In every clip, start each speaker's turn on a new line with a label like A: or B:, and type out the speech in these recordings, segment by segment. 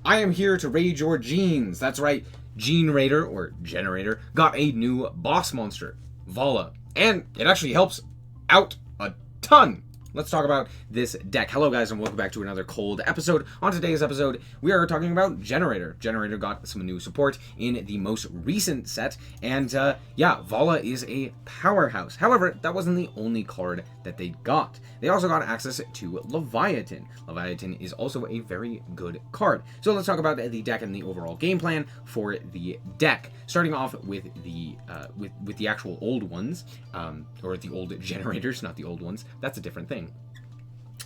A: I am here to raid your genes. That's right, Generaider, or Generator, got a new boss monster, Vala. And it actually helps out a ton. Let's talk about this deck. Hello guys, and welcome back to another cold episode. On today's episode, we are talking about Generaider. Generaider got some new support in the most recent set, and yeah, Vala is a powerhouse. However, that wasn't the only card that they got. They also got access to Leviathan. Leviathan is also a very good card. So let's talk about the deck and the overall game plan for the deck. Starting off with the actual old ones, or the old generators, not the old ones. That's a different thing.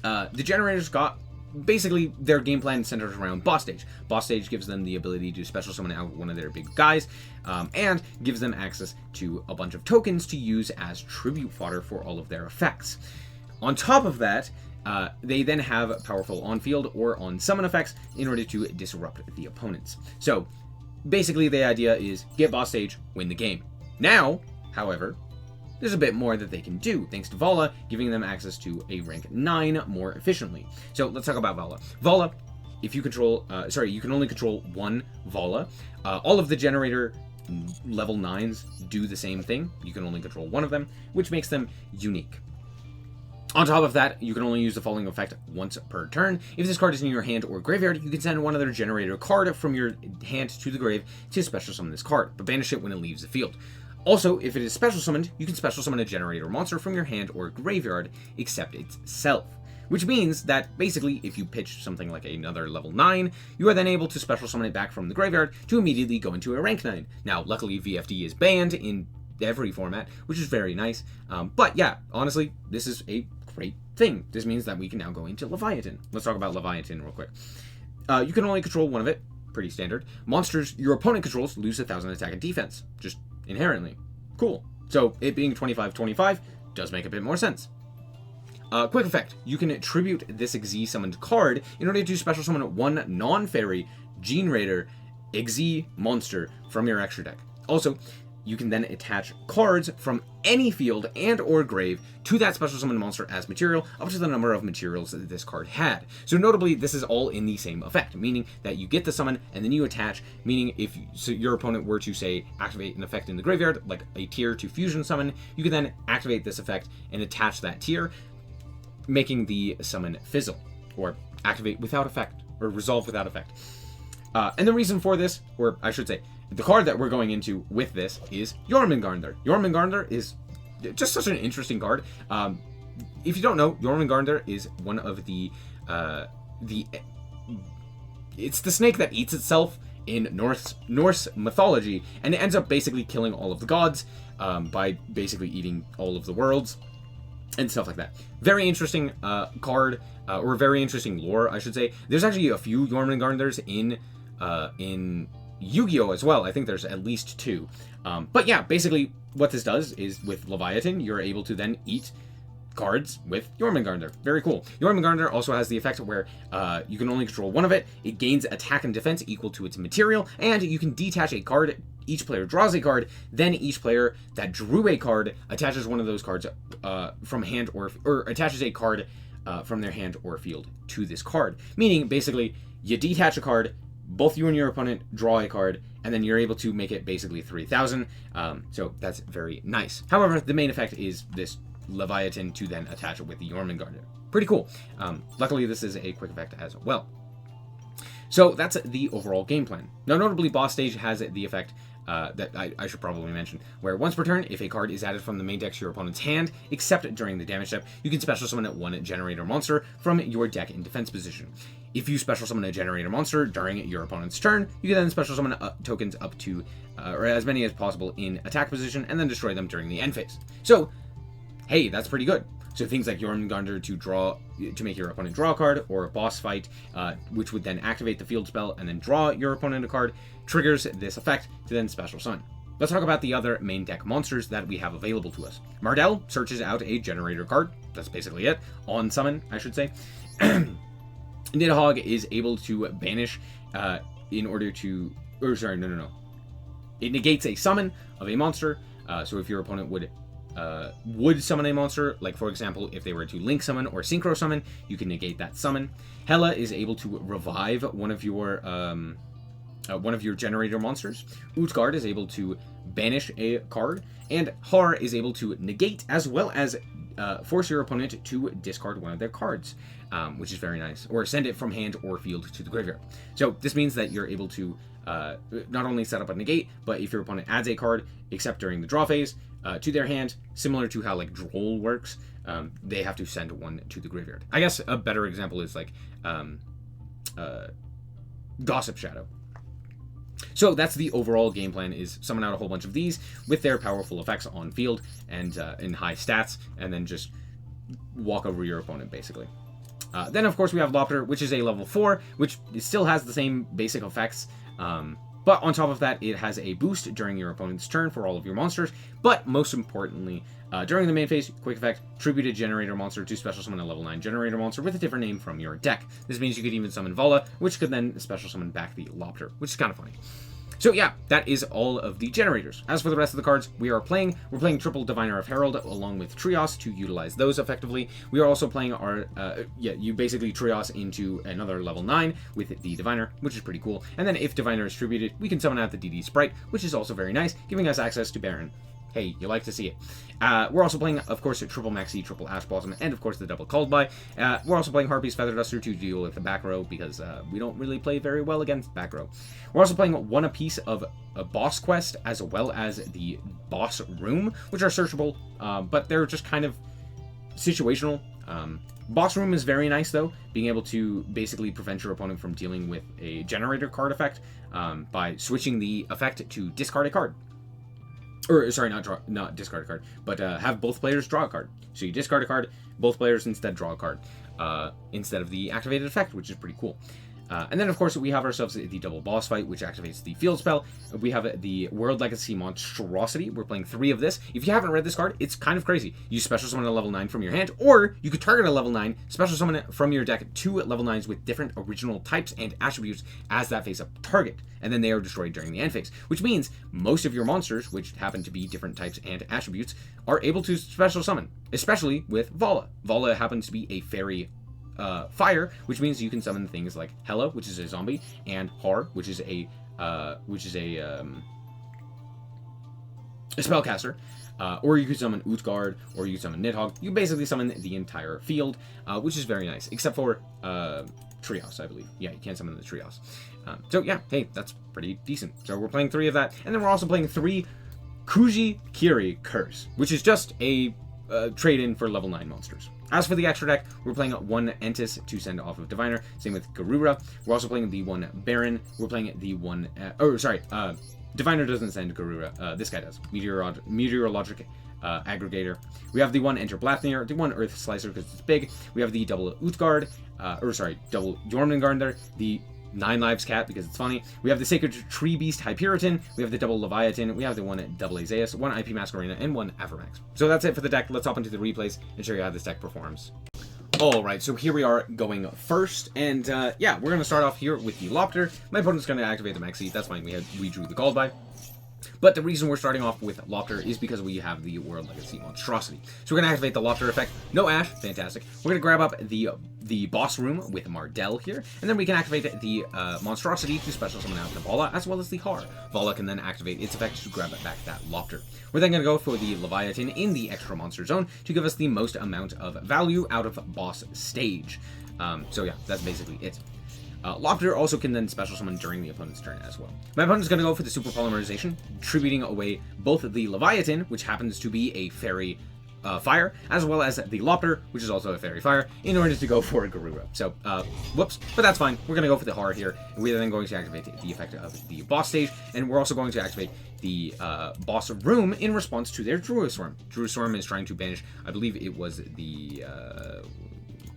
A: The generators got basically their game plan centers around boss stage. Boss stage gives them the ability to special summon out one of their big guys, and gives them access to a bunch of tokens to use as tribute fodder for all of their effects. On top of that, they then have powerful on-field or on-summon effects in order to disrupt the opponents. So basically the idea is get boss stage, win the game. Now, however, there's a bit more that they can do, thanks to Vala giving them access to a rank 9 more efficiently. So let's talk about Vala. Vala, if you control, you can only control one Vala. All of the generator level 9s do the same thing. You can only control one of them, which makes them unique. On top of that, you can only use the following effect once per turn. If this card is in your hand or graveyard, you can send one other generator card from your hand to the grave to special summon this card, but banish it when it leaves the field. Also, if it is special summoned, you can special summon a generator monster from your hand or graveyard, except itself. Which means that, basically, if you pitch something like another level 9, you are then able to special summon it back from the graveyard to immediately go into a rank 9. Now, luckily, VFD is banned in every format, which is very nice. But yeah, honestly, this is a great thing. This means that we can now go into Leviathan. Let's talk about Leviathan real quick. You can only control one of it. Pretty standard. Monsters your opponent controls lose 1,000 attack and defense. Just inherently. Cool. So it being 25/25 does make a bit more sense. Quick effect. You can tribute this Xyz summoned card in order to special summon one non-fairy Generaider Xyz monster from your extra deck. Also, you can then attach cards from any field and or grave to that special summon monster as material, up to the number of materials that this card had. So notably, this is all in the same effect, meaning that you get the summon and then you attach, meaning if your opponent were to, say, activate an effect in the graveyard, like a tier to fusion summon, you can then activate this effect and attach that tier, making the summon fizzle, or activate without effect, or resolve without effect. And the reason for this, or I should say, the card that we're going into with this is Jormungandr. Jormungandr is just such an interesting card. If you don't know, Jormungandr is one of it's the snake that eats itself in Norse mythology, and it ends up basically killing all of the gods by basically eating all of the worlds and stuff like that. Very interesting card, or very interesting lore, I should say. There's actually a few Jormungandrs in Yu-Gi-Oh! As well. I think there's at least 2. But yeah, basically what this does is with Leviathan, you're able to then eat cards with Jormungandr. Very cool. Jormungandr also has the effect where you can only control one of it. It gains attack and defense equal to its material, and you can detach a card. Each player draws a card, then each player that drew a card attaches one of those cards from hand or attaches a card from their hand or field to this card. Meaning, basically, you detach a card, both you and your opponent draw a card, and then you're able to make it basically 3,000. So that's very nice. However, the main effect is this Leviathan to then attach it with the Jormungandr. Pretty cool. Luckily, this is a quick effect as well. So that's the overall game plan. Now, notably, boss stage has the effect that I should probably mention, where once per turn, if a card is added from the main deck to your opponent's hand, except during the damage step, you can special summon one generator monster from your deck in defense position. If you special summon a generator monster during your opponent's turn, you can then special summon tokens up to, or as many as possible in attack position, and then destroy them during the end phase. So, hey, that's pretty good. So things like Jormungandr to make your opponent draw a card, or a boss fight, which would then activate the field spell and then draw your opponent a card, triggers this effect to then special summon. Let's talk about the other main deck monsters that we have available to us. Mardell searches out a generator card. That's basically it. On summon, I should say. Nidhogg is able to banish in order to... Or sorry, no. It negates a summon of a monster. So if your opponent would would summon a monster, like for example, if they were to link summon or synchro summon, you can negate that summon. Hela is able to revive one of your Generator monsters. Utgard is able to banish a card, and Har is able to negate as well as force your opponent to discard one of their cards, which is very nice, or send it from hand or field to the graveyard. So this means that you're able to not only set up a negate, but if your opponent adds a card, except during the draw phase, to their hand, similar to how like Droll works, they have to send one to the graveyard. I guess a better example is like Gossip Shadow. So that's the overall game plan, is summon out a whole bunch of these with their powerful effects on field and in high stats, and then just walk over your opponent, basically. Then, of course, we have Lopter, which is a level 4, which still has the same basic effects, but on top of that, it has a boost during your opponent's turn for all of your monsters, but most importantly, during the main phase, quick effect, tribute a Generator monster to special summon a level 9 Generator monster with a different name from your deck. This means you could even summon Vala, which could then special summon back the Lopter, which is kind of funny. So yeah, that is all of the generators. As for the rest of the cards, we're playing triple Diviner of Herald along with Trios to utilize those effectively. We are also playing our, you basically Trios into another level 9 with the Diviner, which is pretty cool. And then if Diviner is tributed, we can summon out the DD Sprite, which is also very nice, giving us access to Baron. Hey, you like to see it. We're also playing, of course, a triple Maxi, triple Ash Blossom, and of course the double Called By. We're also playing Harpy's Feather Duster to deal with the back row, because we don't really play very well against back row. We're also playing one apiece of a boss quest, as well as the boss room, which are searchable, but they're just kind of situational. Boss room is very nice, though, being able to basically prevent your opponent from dealing with a Generator card effect by switching the effect to discard a card. Or, sorry, not discard a card, but have both players draw a card. So you discard a card, both players instead draw a card, instead of the activated effect, which is pretty cool. And then, of course, we have ourselves the double boss fight, which activates the field spell. We have the World Legacy Monstrosity. We're playing 3 of this. If you haven't read this card, it's kind of crazy. You special summon a level 9 from your hand, or you could target a level 9, special summon it from your deck 2 level 9s with different original types and attributes as that face-up target, and then they are destroyed during the end phase, which means most of your monsters, which happen to be different types and attributes, are able to special summon, especially with Vala. Vala happens to be a fairy fire, which means you can summon things like Hela, which is a zombie, and Har, which is a spellcaster. Or you could summon Utgard, or you could summon Nidhogg. You basically summon the entire field, which is very nice, except for Trios, I believe. Yeah, you can't summon the Trios. So yeah, hey, that's pretty decent. So we're playing 3 of that, and then we're also playing 3 Kuji Kiri Curse, which is just a trade-in for level 9 monsters. As for the extra deck, we're playing 1 Entis to send off of Diviner. Same with Garura. We're also playing the 1 Baron. We're playing the 1... Diviner doesn't send Garura. This guy does. Meteorologic Aggregator. We have the 1 Enter Blathnir, the 1 Earth Slicer because it's big. We have the double Utgard, double Jormungandr, the 9 Lives Cat because it's funny. We have the Sacred Tree Beast Hyperiton. We have the double Leviathan. We have the 1 double Azaeus, 1 IP Masquerena, and 1 Aphromax. So that's it for the deck. Let's hop into the replays and show you how this deck performs. Alright, so here we are going first, and yeah, we're going to start off here with the Lopter. My opponent's going to activate the Maxi. That's fine, we drew the Called By. But the reason we're starting off with Lopter is because we have the World Legacy Monstrosity. So we're going to activate the Lopter effect. No Ash, fantastic. We're going to grab up the boss room with Mardell here, and then we can activate the Monstrosity to special summon out the Vala, as well as the Har. Vala can then activate its effect to grab back that Lopter. We're then going to go for the Leviathan in the extra monster zone to give us the most amount of value out of boss stage. So yeah, that's basically it. Lopter also can then special summon during the opponent's turn as well. My opponent's going to go for the Super Polymerization, tributing away both the Leviathan, which happens to be a fairy fire, as well as the Lopter, which is also a fairy fire, in order to go for Garura. So, whoops, but that's fine. We're going to go for the Har here, and we're then going to activate the effect of the boss stage, and we're also going to activate the boss room in response to their Druisworm. Druisworm is trying to banish, I believe it was the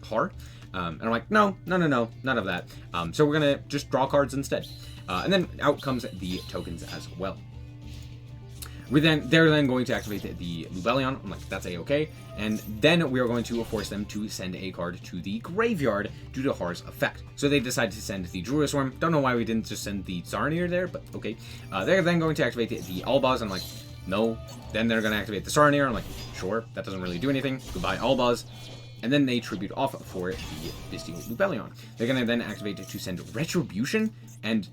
A: Har. And I'm like, no, none of that. So we're going to just draw cards instead. And then out comes the tokens as well. They're then going to activate the Lubellion. I'm like, that's a-okay. And then we are going to force them to send a card to the graveyard due to Har's effect. So they decided to send the Druisworm. Don't know why we didn't just send the Tsarnir there, but okay. They're then going to activate the Albaz. I'm like, No. Then they're going to activate the Saronir. I'm like, sure, that doesn't really do anything. Goodbye, Albaz. And then they tribute off for the Bestial Lubellion. They're going to then activate to send Retribution and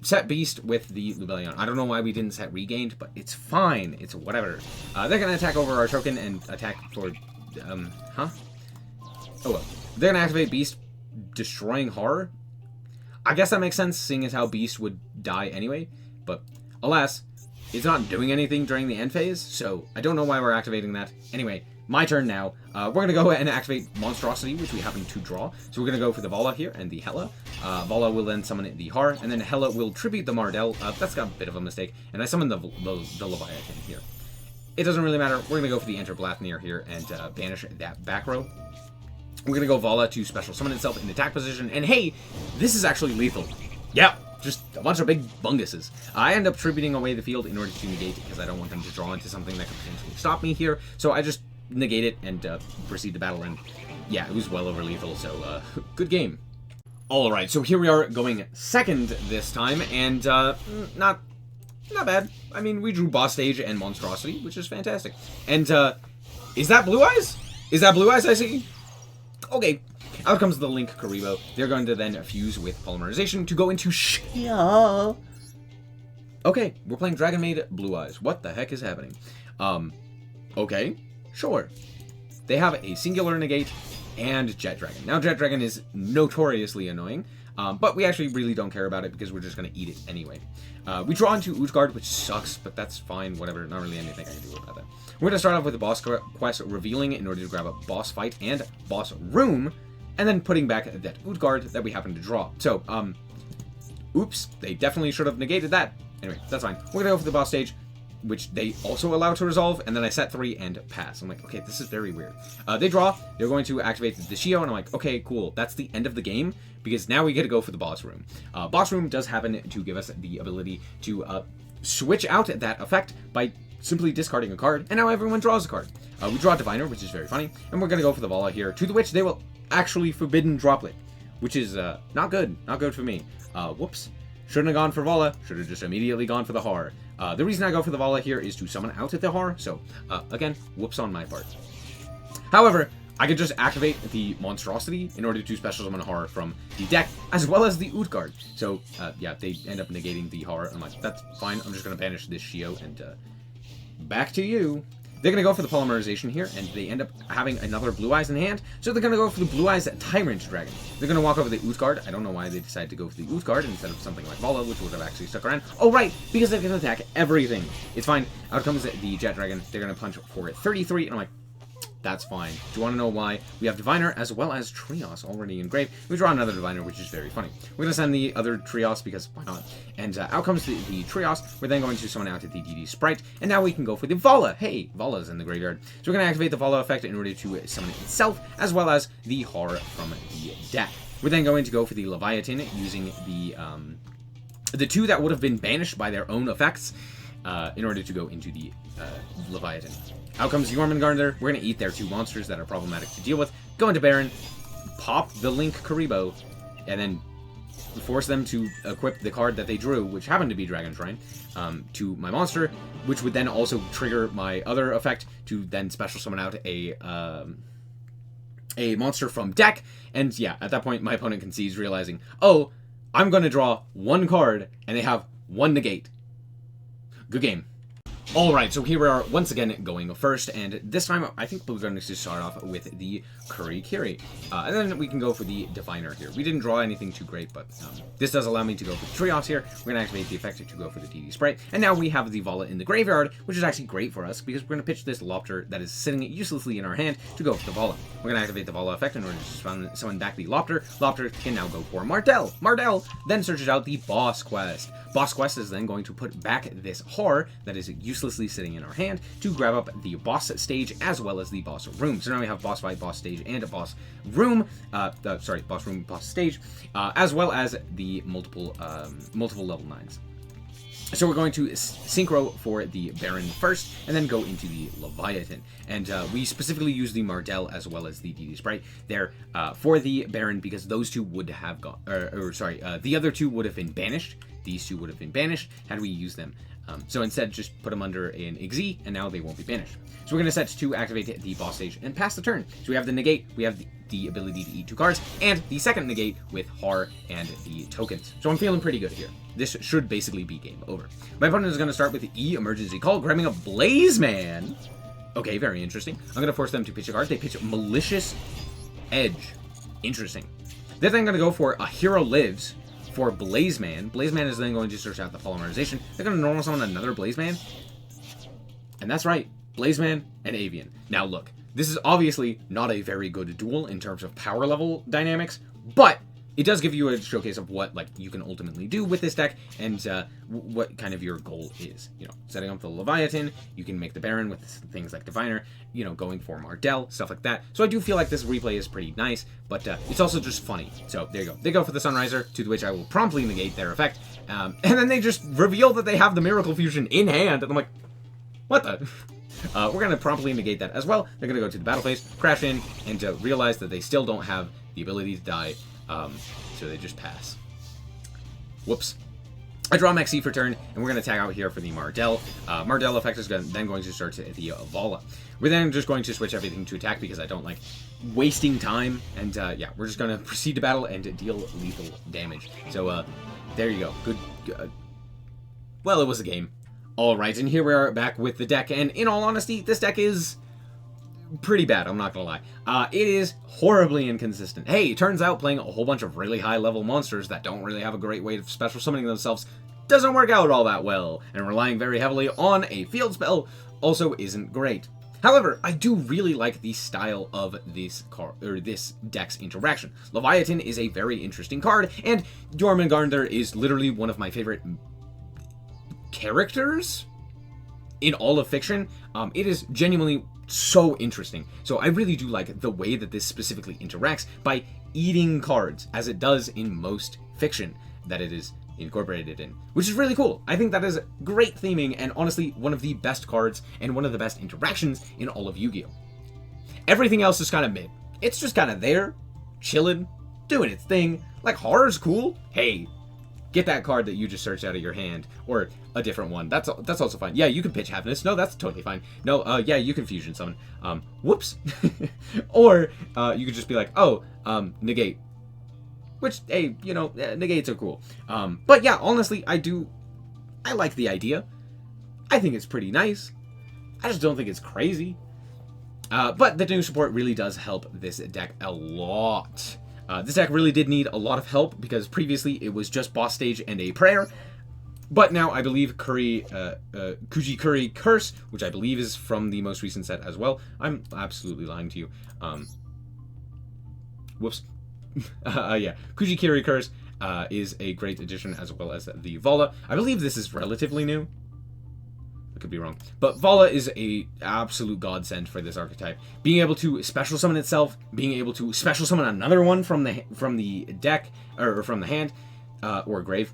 A: set Beast with the Lubellion. I don't know why we didn't set Regained, but it's fine. It's whatever. They're going to attack over our token and attack for... Oh, well. They're going to activate Beast, destroying Horror. I guess that makes sense, seeing as how Beast would die anyway. But, alas, it's not doing anything during the end phase, so I don't know why we're activating that. Anyway, my turn now. We're going to go and activate Monstrosity, which we happen to draw. So we're going to go for the Vala here and the Hela. Vala will then summon the Har, and then Hela will tribute the Mardell. That's got a bit of a mistake. And I summon the Leviathan here. It doesn't really matter. We're going to go for the Enter Blathnir here and banish that back row. We're going to go Vala to special summon itself in attack position. And hey, this is actually lethal. Yeah, just a bunch of big bunguses. I end up tributing away the field in order to negate it because I don't want them to draw into something that could potentially stop me here. So I just negate it and proceed to battle. And yeah, it was well over lethal, so good game. Alright, so here we are going second this time, and not bad. I mean, we drew Boss Stage and Monstrosity, which is fantastic. And is that Blue Eyes? Is that Blue Eyes I see? Okay. Out comes the Link Karibo. They're going to then fuse with Polymerization to go into Shia. Okay, we're playing Dragon Maid Blue Eyes. What the heck is happening? Okay, sure. They have a singular negate and Jet Dragon. Now, Jet Dragon is notoriously annoying, but we actually really don't care about it because we're just going to eat it anyway. We draw into Utgard, which sucks, but that's fine, whatever. Not really anything I can do about that. We're going to start off with the boss quest revealing in order to grab a boss fight and boss room, and then putting back that Utgard that we happen to draw. So, oops, they definitely should have negated that. Anyway, that's fine. We're going to go for the boss stage, which they also allow to resolve, and then I set 3 and pass. I'm like, okay, this is very weird. They draw, they're going to activate the Shio, and I'm like, okay, cool, that's the end of the game, because now we get to go for the boss room. Boss room does happen to give us the ability to switch out that effect by simply discarding a card, and now everyone draws a card. We draw Diviner, which is very funny, and we're going to go for the Vala here, to the which they will actually Forbidden Droplet, which is not good for me. Whoops. Shouldn't have gone for Vala, should have just immediately gone for the Har. The reason I go for the Vala here is to summon out at the Har, so, again, whoops on my part. However, I could just activate the Monstrosity in order to special summon Har from the deck, as well as the Utgard. So, yeah, they end up negating the Har. I'm like, that's fine, I'm just going to banish this Shio, and, back to you. They're going to go for the Polymerization here, and they end up having another Blue Eyes in hand, so they're going to go for the Blue Eyes Tyrant Dragon. They're going to walk over the Utgard. I don't know why they decided to go for the Utgard instead of something like Vala, which would have actually stuck around. Oh, right, because they can attack everything. It's fine. Out comes the Jet Dragon. They're going to punch for 33, and I'm like, that's fine. Do you want to know why? We have Diviner as well as Trios already engraved. We draw another Diviner, which is very funny. We're going to send the other Trios because why not? And out comes the Trios. We're then going to summon out the DD Sprite. And now we can go for the Vala. Hey, Vala's in the graveyard. So we're going to activate the Vala effect in order to summon it itself, as well as the Horror from the deck. We're then going to go for the Leviathan using the 2 that would have been banished by their own effects in order to go into the Leviathan. Out comes Jormungandr. We're going to eat their 2 monsters that are problematic to deal with. Go into Baron, pop the Link Karibo, and then force them to equip the card that they drew, which happened to be Dragon Shrine, to my monster, which would then also trigger my other effect to then special summon out a monster from deck. And yeah, at that point, my opponent concedes, realizing, oh, I'm going to draw 1 card, and they have 1 negate. Good game. Alright, so here we are once again going first, and this time I think we're going to start off with the Kurikiri. And then we can go for the Diviner here. We didn't draw anything too great, but this does allow me to go for the Trios here. We're going to activate the effect to go for the DD Sprite. And now we have the Vala in the graveyard, which is actually great for us, because we're going to pitch this Lopter that is sitting uselessly in our hand to go for the Vala. We're going to activate the Vala effect in order to summon back the Lopter. Lopter can now go for Mardell. Mardell then searches out the Boss Quest. Boss Quest is then going to put back this Horror that is uselessly sitting in our hand to grab up the boss stage as well as the boss room. So now we have boss fight, boss stage, and a boss room. Boss room, boss stage, as well as the multiple level 9s. So we're going to synchro for the Baron first, and then go into the Leviathan. And we specifically use the Mardell as well as the DD Sprite there for the Baron, because those 2 would have gone, the other 2 would have been banished these two would have been banished had we used them. So instead, just put them under an Exe, and now they won't be banished. So we're going to set to activate the boss stage and pass the turn. So we have the negate, we have the ability to eat 2 cards, and the second negate with Har and the tokens. So I'm feeling pretty good here. This should basically be game over. My opponent is going to start with the E emergency call, grabbing a Blaze Man. Okay, very interesting. I'm going to force them to pitch a card. They pitch Malicious Edge. Interesting. Then I'm going to go for a Hero Lives for Blaze Man. Blaze Man is then going to search out the polymerization. They're going to normal summon another Blaze Man. And that's right, Blaze Man and Avian. Now look, this is obviously not a very good duel in terms of power level dynamics, but it does give you a showcase of what you can ultimately do with this deck and what kind of your goal is. Setting up the Leviathan, you can make the Baron with things like Diviner, going for Mardell, stuff like that. So I do feel like this replay is pretty nice, but it's also just funny. So there you go. They go for the Sunriser, to which I will promptly negate their effect. And then they just reveal that they have the Miracle Fusion in hand, and I'm like, what the? We're going to promptly negate that as well. They're going to go to the battle phase, crash in, and realize that they still don't have the ability to die. So they just pass. Whoops. I draw Maxi for turn, and we're going to tag out here for the Mardell. Mardell effect is then going to start the Vala. We're then just going to switch everything to attack because I don't like wasting time. And yeah, we're just going to proceed to battle and deal lethal damage. So there you go. Good. Well, it was a game. Alright, and here we are back with the deck. And in all honesty, this deck is pretty bad, I'm not gonna lie. It is horribly inconsistent. Hey, it turns out playing a whole bunch of really high level monsters that don't really have a great way of special summoning themselves doesn't work out all that well, and relying very heavily on a field spell also isn't great. However, I do really like the style of this deck's interaction. Leviathan is a very interesting card, and Jormungandr is literally one of my favorite characters in all of fiction. It is genuinely so interesting. So I really do like the way that this specifically interacts by eating cards, as it does in most fiction that it is incorporated in, which is really cool. I think that is great theming, and honestly one of the best cards and one of the best interactions in all of Yu-Gi-Oh! Everything else is kind of mid. It's just kind of there, chilling, doing its thing. Like, horror's cool. Hey, get that card that you just searched out of your hand, or a different one. That's also fine. Yeah, you can pitch Happiness. No, that's totally fine. No, yeah, you can fusion summon. Whoops. Or you could just be like, oh, negate. Which, hey, negates are cool. But yeah, honestly, I like the idea. I think it's pretty nice. I just don't think it's crazy. But the new support really does help this deck a lot. This deck really did need a lot of help because previously it was just boss stage and a prayer. But now I believe Kuji-Kuri Curse, which I believe is from the most recent set as well. I'm absolutely lying to you. Whoops. Yeah, Kuji-Kuri Curse is a great addition, as well as the Vala. I believe this is relatively new. I could be wrong. But Vala is a absolute godsend for this archetype. Being able to special summon itself, being able to special summon another one from the deck, or from the hand, or grave.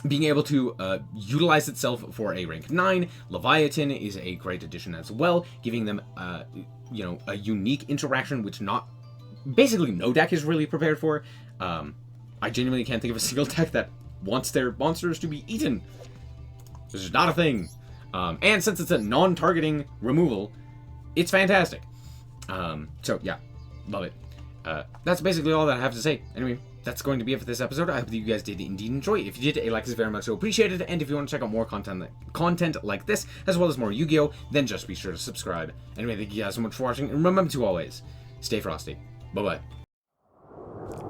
A: Being able to utilize itself for a rank 9. Leviathan is a great addition as well, giving them a unique interaction which basically no deck is really prepared for. I genuinely can't think of a single deck that wants their monsters to be eaten. This is not a thing. And since it's a non-targeting removal, it's fantastic. So yeah, love it. That's basically all that I have to say. Anyway, that's going to be it for this episode. I hope that you guys did indeed enjoy. If you did, a like is very much so appreciated. And if you want to check out more content like this, as well as more Yu-Gi-Oh!, then just be sure to subscribe. Anyway, thank you guys so much for watching, and remember to always stay frosty. Bye-bye.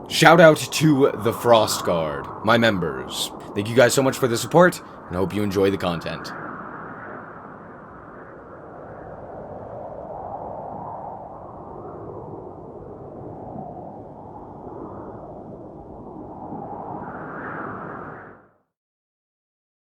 A: Shout out to the Frost Guard, my members. Thank you guys so much for the support, and I hope you enjoy the content.